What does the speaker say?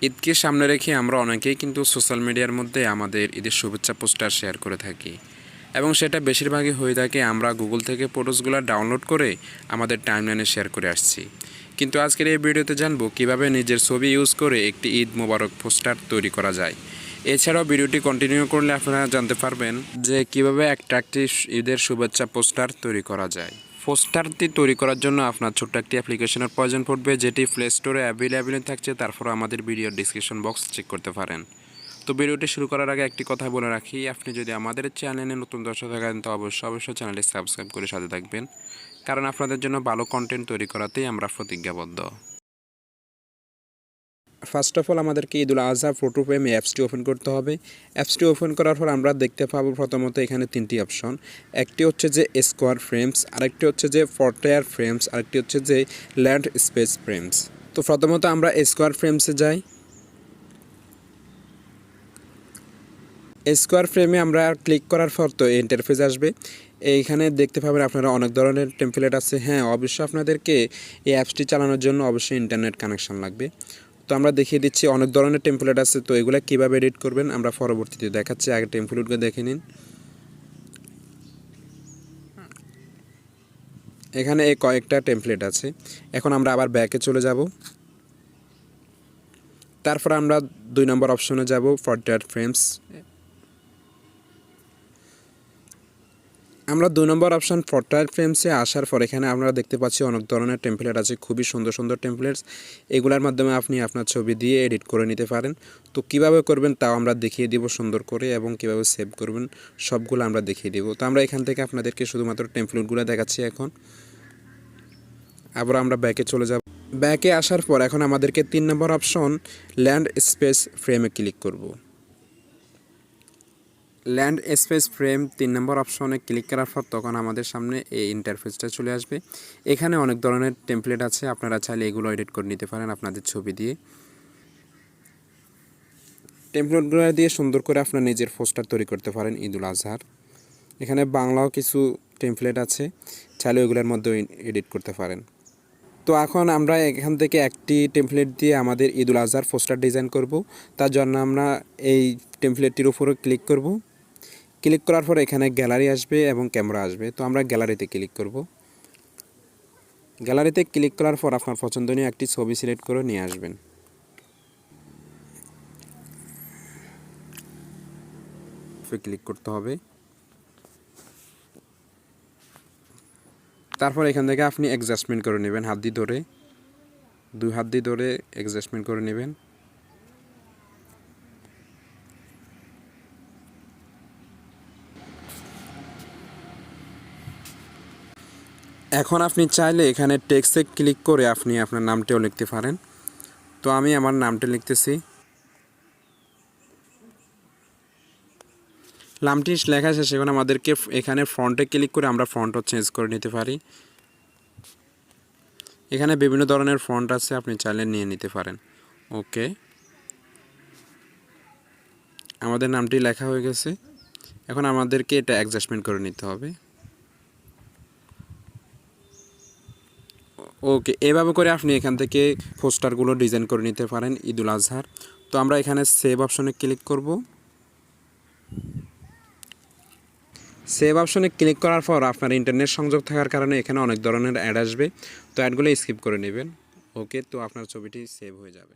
ঈদকে সামনে রেখে আমরা অনেকেই কিন্তু সোশ্যাল মিডিয়ার মধ্যে আমাদের ঈদের শুভেচ্ছা পোস্টার শেয়ার করে থাকি এবং সেটা বেশিরভাগই হয়ে থাকে আমরা গুগল থেকে ফটোসগুলো ডাউনলোড করে আমাদের টাইমলাইনে শেয়ার করে আসছি। কিন্তু আজকের এই ভিডিওতে জানবো কিভাবে নিজের ছবি ইউজ করে একটি ঈদ মোবারক পোস্টার তৈরি করা যায়। এছাড়াও ভিডিওটি কন্টিনিউ করলে আপনারা জানতে পারবেন যে কিভাবে অ্যাট্রাকটিভ ঈদের শুভেচ্ছা পোস্টার তৈরি করা যায়। পোস্টারটি তৈরি করার জন্য আপনার ছোট্ট একটি অ্যাপ্লিকেশনের প্রয়োজন পড়বে, যেটি প্লে স্টোরে অ্যাভেলেবেল থাকছে। তারপর আমাদের ভিডিওর ডিসক্রিপশন বক্স চেক করতে পারেন। তো ভিডিওটি শুরু করার আগে একটি কথা বলে রাখি, আপনি যদি আমাদের চ্যানেলে নতুন দর্শক থাকেন তো অবশ্যই চ্যানেলটি সাবস্ক্রাইব করে সাথে থাকবেন, কারণ আপনাদের জন্য ভালো কন্টেন্ট তৈরি করাতেই আমরা প্রতিজ্ঞাবদ্ধ। ফার্স্ট অফ অল আমাদেরকে ঈদুল আজহা ফটো ফ্রেম অ্যাপসটি ওপেন করতে হবে। অ্যাপসটি ওপেন করার পর আমরা দেখতে পাবো প্রথমত এখানে তিনটি অপশন। একটি হচ্ছে যে স্কোয়ার ফ্রেমস, আরেকটি হচ্ছে যে ফরটায়ার ফ্রেমস, আরেকটি হচ্ছে যে ল্যান্ড স্পেস ফ্রেমস। তো প্রথমত আমরা স্কোয়ার ফ্রেমসে যাই। স্কোয়ার ফ্রেমে আমরা ক্লিক করার পর তো ইন্টারফেস আসবে। এইখানে দেখতে পাবেন আপনারা অনেক ধরনের টেমপ্লেট আছে। হ্যাঁ, অবশ্যই আপনাদেরকে এই অ্যাপসটি চালানোর জন্য অবশ্যই ইন্টারনেট কানেকশন লাগবে। তো আমরা দেখিয়ে দিচ্ছি অনেক ধরনের টেমপ্লেট আছে। তো এগুলো কীভাবে এডিট করবেন আমরা পরবর্তীতে দেখাচ্ছি, আগে টেমপ্লেটগুলো দেখে নিন। এখানে এই কয়েকটা টেমপ্লেট আছে। এখন আমরা আবার ব্যাকে চলে যাব। তারপর আমরা 2 নম্বর অপশনে যাব, ফরটায়ার ফ্রেমস। আমরা 2 নম্বর অপশন ফরটায়ার ফ্রেমসে আসার পর এখানে আপনারা দেখতে পাচ্ছি অনেক ধরনের টেমপ্লেট আছে, খুবই সুন্দর সুন্দর টেমপ্লেটস। এগুলোর মাধ্যমে আপনি আপনার ছবি দিয়ে এডিট করে নিতে পারেন। তো কিভাবে করবেন তাও আমরা দেখিয়ে দিব সুন্দর করে, এবং কিভাবে সেভ করবেন সবগুলো আমরা দেখিয়ে দিব। তো আমরা এখান থেকে আপনাদেরকে শুধুমাত্র টেমপ্লেটগুলো দেখাচ্ছি। এখন আবার আমরা ব্যাকে চলে যাব। ব্যাকে আসার পর এখন আমাদেরকে 3 নম্বর অপশন ল্যান্ড স্পেস ফ্রেমে ক্লিক করব। ল্যান্ড স্পেস ফ্রেম 3 নম্বর অপশনে ক্লিক করার পর তখন আমাদের সামনে এই ইন্টারফেসটা চলে আসবে। এখানে অনেক ধরনের টেমপ্লেট আছে, আপনারা চাইলে এগুলো এডিট করে নিতে পারেন আপনাদের ছবি দিয়ে। টেমপ্লেটগুলো দিয়ে সুন্দর করে আপনার নিজের পোস্টার তৈরি করতে পারেন ঈদুল আজহার। এখানে বাংলাও কিছু টেমপ্লেট আছে, চাইলে ওইগুলোর মধ্যে এডিট করতে পারেন। তো এখন আমরা এখান থেকে একটি টেমপ্লেট দিয়ে আমাদের ঈদুল আজহার পোস্টার ডিজাইন করব। তার জন্য আমরা এই টেমপ্লেটটির উপরে ক্লিক করব। ক্লিক করার পর এখানে গ্যালারি আসবে এবং ক্যামেরা আসবে। তো আমরা গ্যালারিতে ক্লিক করব। গ্যালারিতে ক্লিক করার পর আপনার পছন্দনীয় একটি ছবি সিলেক্ট করে নিয়ে আসবেন। ক্লিক করতে হবে। তারপর এখান থেকে আপনি অ্যাডজাস্টমেন্ট করে নেবেন, হাত দিয়ে ধরে 2 হাত দিয়ে ধরে অ্যাডজাস্টমেন্ট করে নেবেন। এখন আপনি চাইলে এখানে টেক্সটে ক্লিক করে আপনি আপনার নামটাও লিখতে পারেন। তো আমি আমার নামটা লিখতেছি। নামটি লেখা শেষে এখন আমাদেরকে এখানে ফন্টে ক্লিক করে আমরা ফন্টও চেঞ্জ করে নিতে পারি। এখানে বিভিন্ন ধরনের ফন্ট আছে, আপনি চাইলে নিয়ে নিতে পারেন। ওকে, আমাদের নামটি লেখা হয়ে গেছে। এখন আমাদেরকে এটা অ্যাডজাস্টমেন্ট করে নিতে হবে। ওকে, এভাবে করে আপনি এখান থেকে পোস্টারগুলো ডিজাইন করে নিতে পারেন ঈদুল আজহার। তো আমরা এখানে সেভ অপশনে ক্লিক করব। সেভ অপশনে ক্লিক করার পর আপনার ইন্টারনেট সংযোগ থাকার কারণে এখানে অনেক ধরনের অ্যাড আসবে, তো অ্যাডগুলো স্কিপ করে নেবেন। ওকে, তো আপনার ছবিটি সেভ হয়ে যাবে।